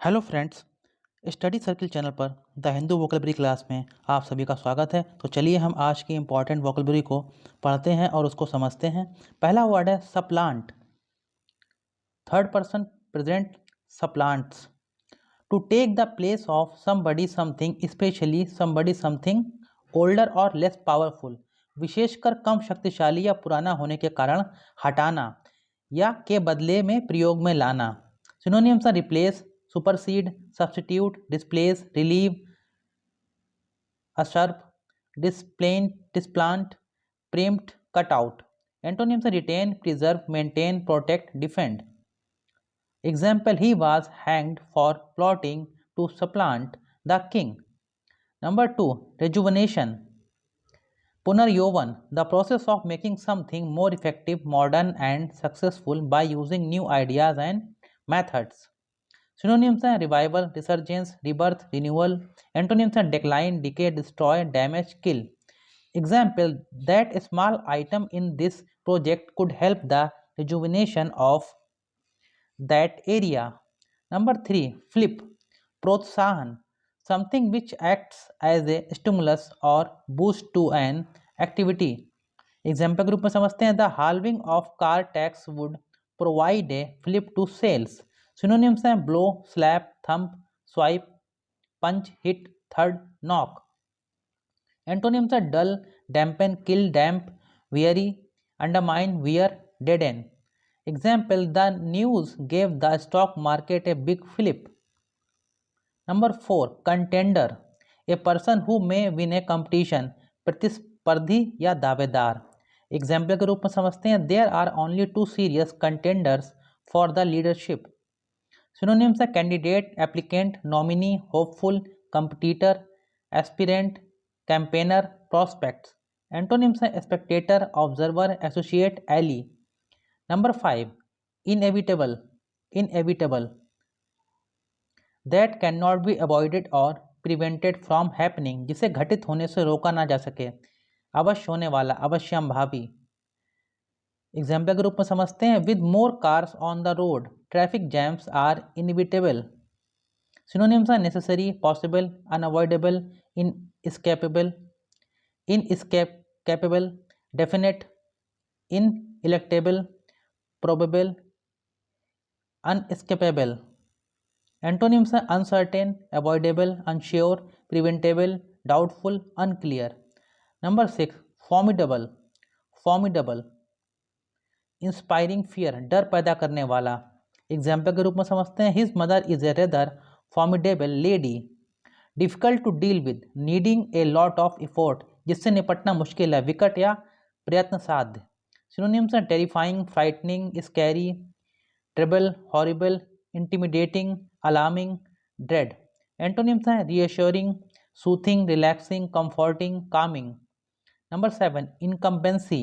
Hello friends. Study circle channel पर the Hindu vocabulary class में आप सभी का स्वागत है। तो चलिए हम आज की इम्पॉर्टेंट वोकैबुलरी को पढ़ते हैं और उसको समझते हैं। पहला वर्ड है supplant. Third person present supplants, to take the place of somebody something, specially somebody something older or less powerful, विशेषकर कम शक्तिशाली या पुराना होने के कारण हटाना या के बदले में प्रयोग में लाना। Synonyms are replace, supersede, substitute, displace, relieve, usurp, displant, preempt, cut out. Antonyms are retain, preserve, maintain, protect, defend. Example, he was hanged for plotting to supplant the king. Number 2, rejuvenation. Punaryovan, the process of making something more effective, modern and successful by using new ideas and methods. Synonyms are revival, resurgence, rebirth, renewal. Antonyms are decline, decay, destroy, damage, kill. Example, that a small item in this project could help the rejuvenation of that area. Number 3, flip, protsahan, something which acts as a stimulus or boost to an activity. Example ग्रुप में समझते हैं, the halving of car tax would provide a fillip to sales. Synonyms हैं blow, slap, thump, swipe, punch, hit, थर्ड, knock. Antonyms हैं dull, dampen, kill, damp, weary, undermine, wear, deaden. Example, the news gave the stock market a big flip. Number 4, contender, a person who may win a competition, प्रतिस्पर्धी या दावेदार। Example के रूप में समझते हैं, there are only 2 serious contenders for the leadership. Synonyms है candidate, applicant, nominee, hopeful, competitor, aspirant, campaigner, prospects. Antonyms है spectator, observer, associate, ally. Number 5, inevitable, that cannot be avoided or prevented from happening, जिसे घटित होने से रोका ना जा सके, अवश्य होने वाला, अवश्यंभावी। एग्जाम्पल के रूप में समझते हैं, with more cars on the road traffic jams are inevitable. Synonyms are necessary, possible, unavoidable, inescapable, inescapable, definite, ineluctable, probable, unescapable. Antonyms are uncertain, avoidable, unsure, preventable, doubtful, unclear. Number 6, formidable, inspiring fear, डर पैदा करने वाला। Example के रूप में समझते हैं, his mother is a rather formidable lady. Difficult to deal with, needing a lot of effort, जिससे निपटना मुश्किल है, विकट या प्रयत्न साध्य। Synonyms are terrifying, frightening, scary, terrible, horrible, intimidating, alarming, dread. Antonyms are reassuring, soothing, relaxing, comforting, calming. Number 7, incumbency,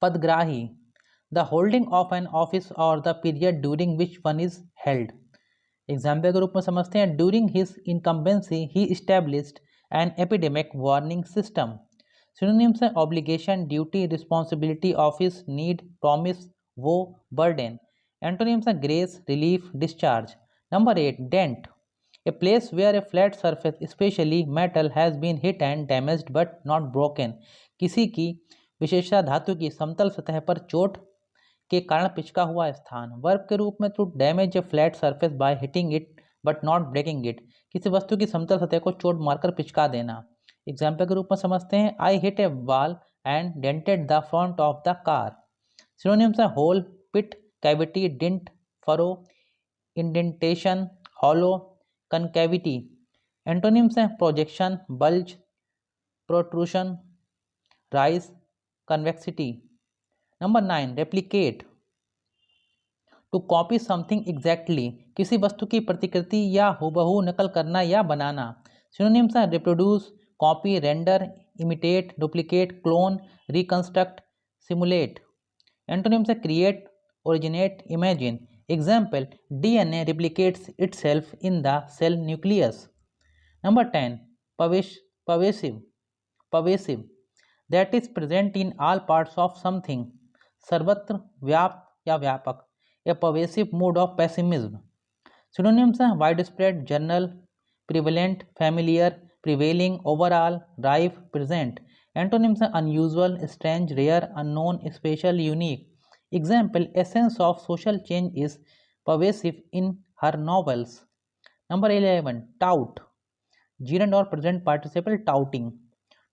padgrahi, the holding of an office or the period during which one is held. Example के रूप में समझते हैं, during his incumbency he established an epidemic warning system. Synonyms are obligation, duty, responsibility, office, need, promise, woe, burden. Antonyms are grace, relief, discharge. Number 8, dent, a place where a flat surface, especially metal, has been hit and damaged but not broken. किसी की विशेषता धातु की समतल सतह पर चोट के कारण पिचका हुआ स्थान। वर्ब के रूप में, to damage a flat surface by hitting it but not breaking it, किसी वस्तु की समतल सतह को चोट मारकर पिचका देना। एग्जाम्पल के रूप में समझते हैं, I hit a wall and dented the front of the car. Synonyms है hole, pit, cavity, dint, furrow, indentation, hollow, concavity. Antonyms हैं projection, bulge, protrusion, rise, convexity. Number 9, replicate, to copy something exactly, किसी वस्तु की प्रतिकृति या हूबहू नकल करना या बनाना। सिनोनिम्स हैं reproduce, copy, render, imitate, duplicate, clone, reconstruct, simulate. Antonyms है create, originate, imagine. Example, DNA replicates itself in the cell nucleus. Number 10, pervasive, that is present in all parts of something, सर्वत्र व्याप्त या व्यापक, a pervasive mood of pessimism. Synonyms हैं widespread, general, prevalent, familiar, prevailing, overall, rife, present. Antonyms हैं unusual, strange, rare, unknown, special, unique. Example, essence of social change is pervasive in her novels. Number 11, tout. Gerund or present participle touting.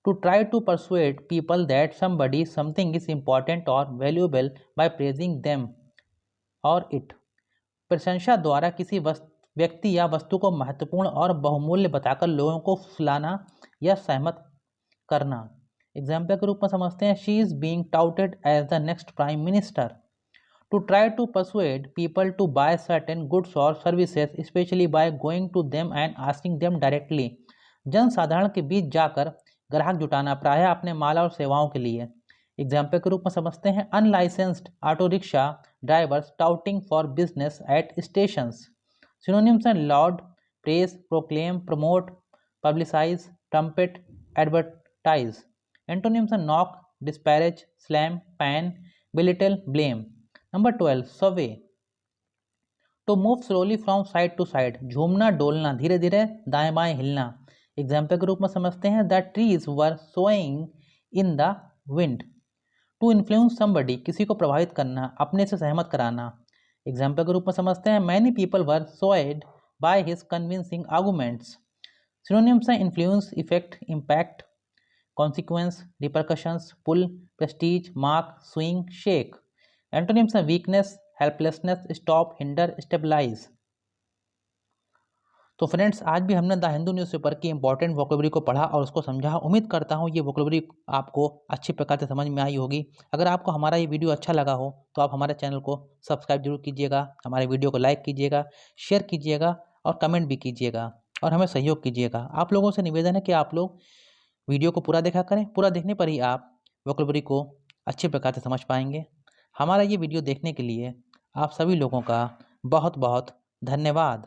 To try to persuade people that somebody, something is important or valuable by praising them or it. प्रशंसा द्वारा किसी व्यक्ति या वस्तु को महत्वपूर्ण और बहुमूल्य बताकर लोगों को फुसलाना या सहमत करना। एग्जाम्पल के रूप में समझते हैं, she is being touted as the next prime minister. To try to persuade people to buy certain goods or services, especially by going to them and asking them directly. जनसाधारण के बीच जाकर ग्राहक जुटाना, प्रायः अपने माल और सेवाओं के लिए। एग्जाम्पल के रूप में समझते हैं, unlicensed auto rickshaw drivers touting for business at stations. Synonyms हैं laud, press, proclaim, promote, publicise, trumpet, advertise. Antonyms हैं knock, disparage, slam, pan, belittle, blame. Number 12, sway. To move slowly from side to side. झूमना, डोलना, धीरे धीरे दाएं बाएं हिलना। Example के रूप में समझते हैं, The trees were swaying in the wind. To influence somebody, किसी को प्रभावित करना, अपने से सहमत कराना। एग्जाम्पल के रूप में समझते हैं, Many people were swayed by his convincing arguments. Synonyms हैं influence, effect, impact, consequence, repercussions, pull, prestige, mark, swing, shake. Antonyms हैं weakness, helplessness, stop, hinder, stabilise. तो फ्रेंड्स, आज भी हमने द हिंदू न्यूज़पेपर की इंपॉर्टेंट वोकेबलरी को पढ़ा और उसको समझा। उम्मीद करता हूँ ये वोकेबलरी आपको अच्छी प्रकार से समझ में आई होगी। अगर आपको हमारा ये वीडियो अच्छा लगा हो तो आप हमारे चैनल को सब्सक्राइब जरूर कीजिएगा, हमारे वीडियो को लाइक कीजिएगा, शेयर कीजिएगा और कमेंट भी कीजिएगा और हमें सहयोग कीजिएगा। आप लोगों से निवेदन है कि आप लोग वीडियो को पूरा देखा करें। पूरा देखने पर ही आप वोकेबलरी को अच्छी प्रकार से समझ पाएंगे। हमारा ये वीडियो देखने के लिए आप सभी लोगों का बहुत बहुत धन्यवाद।